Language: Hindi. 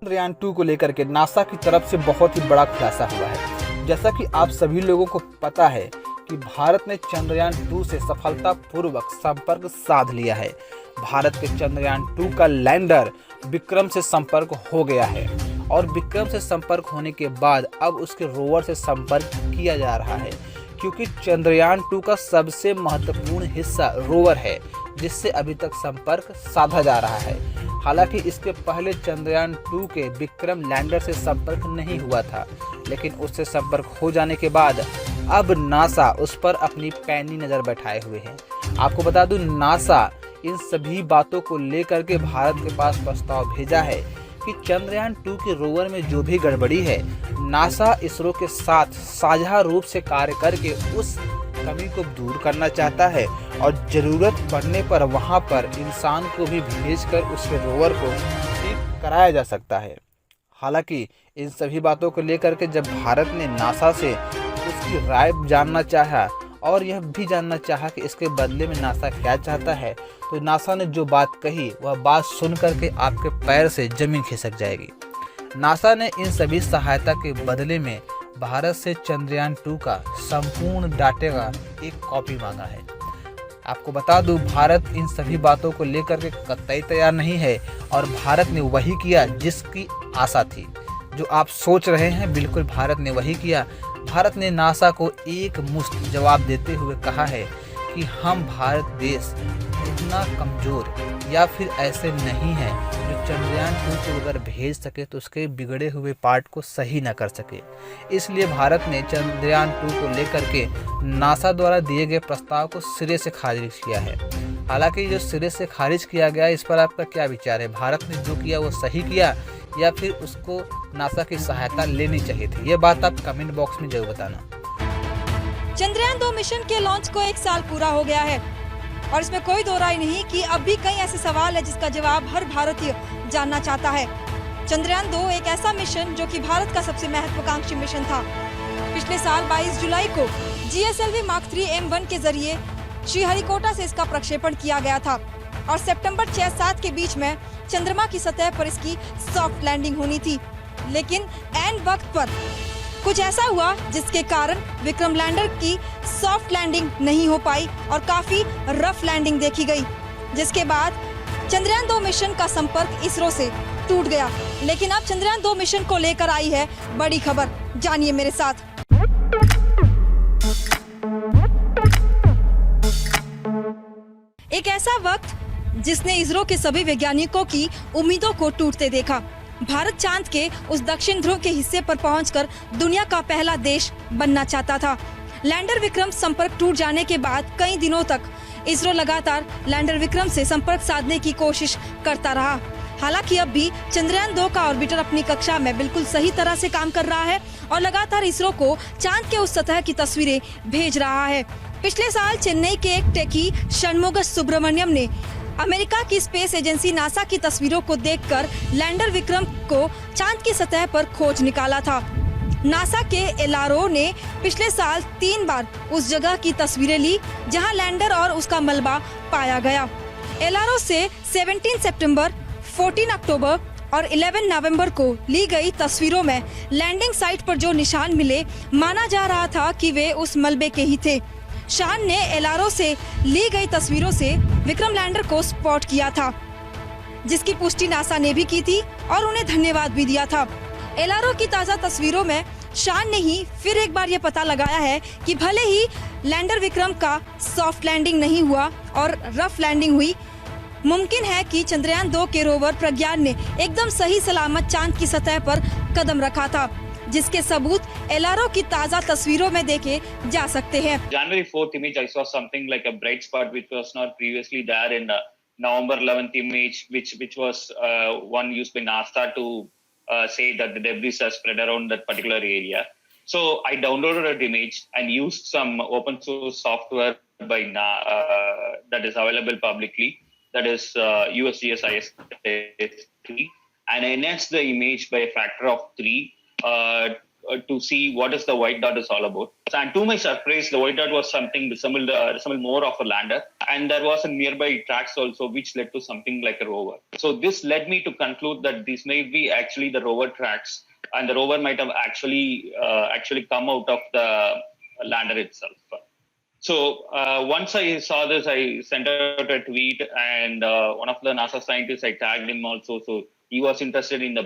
चंद्रयान 2 को लेकर के नासा की तरफ से बहुत ही बड़ा खुलासा हुआ है। जैसा कि आप सभी लोगों को पता है कि भारत ने चंद्रयान 2 से सफलतापूर्वक संपर्क साध लिया है। भारत के चंद्रयान 2 का लैंडर विक्रम से संपर्क हो गया है और विक्रम से संपर्क होने के बाद अब उसके रोवर से संपर्क किया जा रहा है, क्योंकि चंद्रयान 2 का सबसे महत्वपूर्ण हिस्सा रोवर है, जिससे अभी तक संपर्क साधा जा रहा है। हालांकि इसके पहले चंद्रयान 2 के विक्रम लैंडर से संपर्क नहीं हुआ था, लेकिन उससे संपर्क हो जाने के बाद अब नासा उस पर अपनी पैनी नज़र बैठाए हुए है। आपको बता दूं, नासा इन सभी बातों को लेकर के भारत के पास प्रस्ताव भेजा है कि चंद्रयान 2 के रोवर में जो भी गड़बड़ी है, नासा इसरो के साथ साझा रूप से कार्य करके उस कमी को दूर करना चाहता है और ज़रूरत पड़ने पर वहां पर इंसान को भी भेजकर उसके रोवर को ठीक कराया जा सकता है। हालांकि इन सभी बातों को लेकर के जब भारत ने नासा से उसकी राय जानना चाहा और यह भी जानना चाहा कि इसके बदले में नासा क्या चाहता है, तो नासा ने जो बात कही वह बात सुन करके आपके पैर से जमीन खिसक जाएगी। नासा ने इन सभी सहायता के बदले में भारत से चंद्रयान 2 का संपूर्ण डाटे का एक कॉपी मांगा है। आपको बता दूं, भारत इन सभी बातों को लेकर के कतई तैयार नहीं है और भारत ने वही किया जिसकी आशा थी। जो आप सोच रहे हैं, बिल्कुल भारत ने वही किया। भारत ने नासा को एक मुश्त जवाब देते हुए कहा है कि हम भारत देश इतना कमज़ोर या फिर ऐसे नहीं है जो चंद्रयान 2 को अगर भेज सके तो उसके बिगड़े हुए पार्ट को सही न कर सके। इसलिए भारत ने चंद्रयान 2 को लेकर के नासा द्वारा दिए गए प्रस्ताव को सिरे से खारिज किया है। हालांकि जो सिरे से खारिज किया गया, इस पर आपका क्या विचार है? भारत ने जो किया वो सही किया या फिर उसको नासा की सहायता लेनी चाहिए थी? ये बात आप कमेंट बॉक्स में जरूर बताना। चंद्रयान 2 मिशन के लॉन्च को 1 साल पूरा हो गया है और इसमें कोई दो राय नहीं कि अब भी कई ऐसे सवाल है जिसका जवाब हर भारतीय जानना चाहता है। चंद्रयान 2 एक ऐसा मिशन जो कि भारत का सबसे महत्वाकांक्षी मिशन था। पिछले साल 22 जुलाई को GSLV Mark 3 M1 के जरिए श्रीहरिकोटा से इसका प्रक्षेपण किया गया था और सितंबर 6-7 के बीच में चंद्रमा की सतह पर इसकी सॉफ्ट लैंडिंग होनी थी। लेकिन ऐन वक्त पर कुछ ऐसा हुआ जिसके कारण विक्रम लैंडर की सॉफ्ट लैंडिंग नहीं हो पाई और काफी रफ लैंडिंग देखी गई, जिसके बाद चंद्रयान 2 मिशन का संपर्क इसरो से टूट गया। लेकिन अब चंद्रयान 2 मिशन को लेकर आई है बड़ी खबर, जानिए मेरे साथ। एक ऐसा वक्त जिसने इसरो के सभी वैज्ञानिकों की उम्मीदों को टूटते देखा। भारत चांद के उस दक्षिण ध्रुव के हिस्से पर पहुंचकर दुनिया का पहला देश बनना चाहता था। लैंडर विक्रम संपर्क टूट जाने के बाद कई दिनों तक इसरो लगातार लैंडर विक्रम से संपर्क साधने की कोशिश करता रहा। हालांकि अब भी चंद्रयान 2 का ऑर्बिटर अपनी कक्षा में बिल्कुल सही तरह से काम कर रहा है और लगातार इसरो को चांद के उस सतह की तस्वीरें भेज रहा है। पिछले साल चेन्नई के एक टेकी षणमुगा सुब्रमण्यम ने अमेरिका की स्पेस एजेंसी नासा की तस्वीरों को देखकर लैंडर विक्रम को चांद की सतह पर खोज निकाला था। नासा के LRO ने पिछले साल 3 बार उस जगह की तस्वीरें ली जहां लैंडर और उसका मलबा पाया गया। LRO से 17 सितंबर, 14 अक्टूबर और 11 नवंबर को ली गई तस्वीरों में लैंडिंग साइट पर जो निशान मिले, माना जा रहा था कि वे उस मलबे के ही थे। शान ने LRO से ली गई तस्वीरों से विक्रम लैंडर को स्पॉट किया था, जिसकी पुष्टि नासा ने भी की थी और उन्हें धन्यवाद भी दिया था। LRO की ताज़ा तस्वीरों में शान ने ही फिर एक बार ये पता लगाया है कि भले ही लैंडर विक्रम का सॉफ्ट लैंडिंग नहीं हुआ और रफ लैंडिंग हुई, मुमकिन है कि चंद्रयान 2 के रोवर प्रज्ञान ने एकदम सही सलामत चांद की सतह पर कदम रखा था, जिसके सबूत LRO की ताज़ा तस्वीरों में देखे जा सकते हैं। January 4th image, I saw something like a bright spot which was not previously there in November 11th image, which was one used by NASA to say that the debris has spread around that particular area. So I downloaded that image and used some open source software by that is available publicly, that is USGS IS3, and I enhanced the image by a factor of 3 to see what is the white dot is all about. And to my surprise, the white dot was something resembled more of a lander, and there was a nearby tracks also, which led to something like a rover. So this led me to conclude that this may be actually the rover tracks, and the rover might have actually come out of the lander itself. So once I saw this, I sent out a tweet, and one of the NASA scientists, I tagged him also. So he was interested in the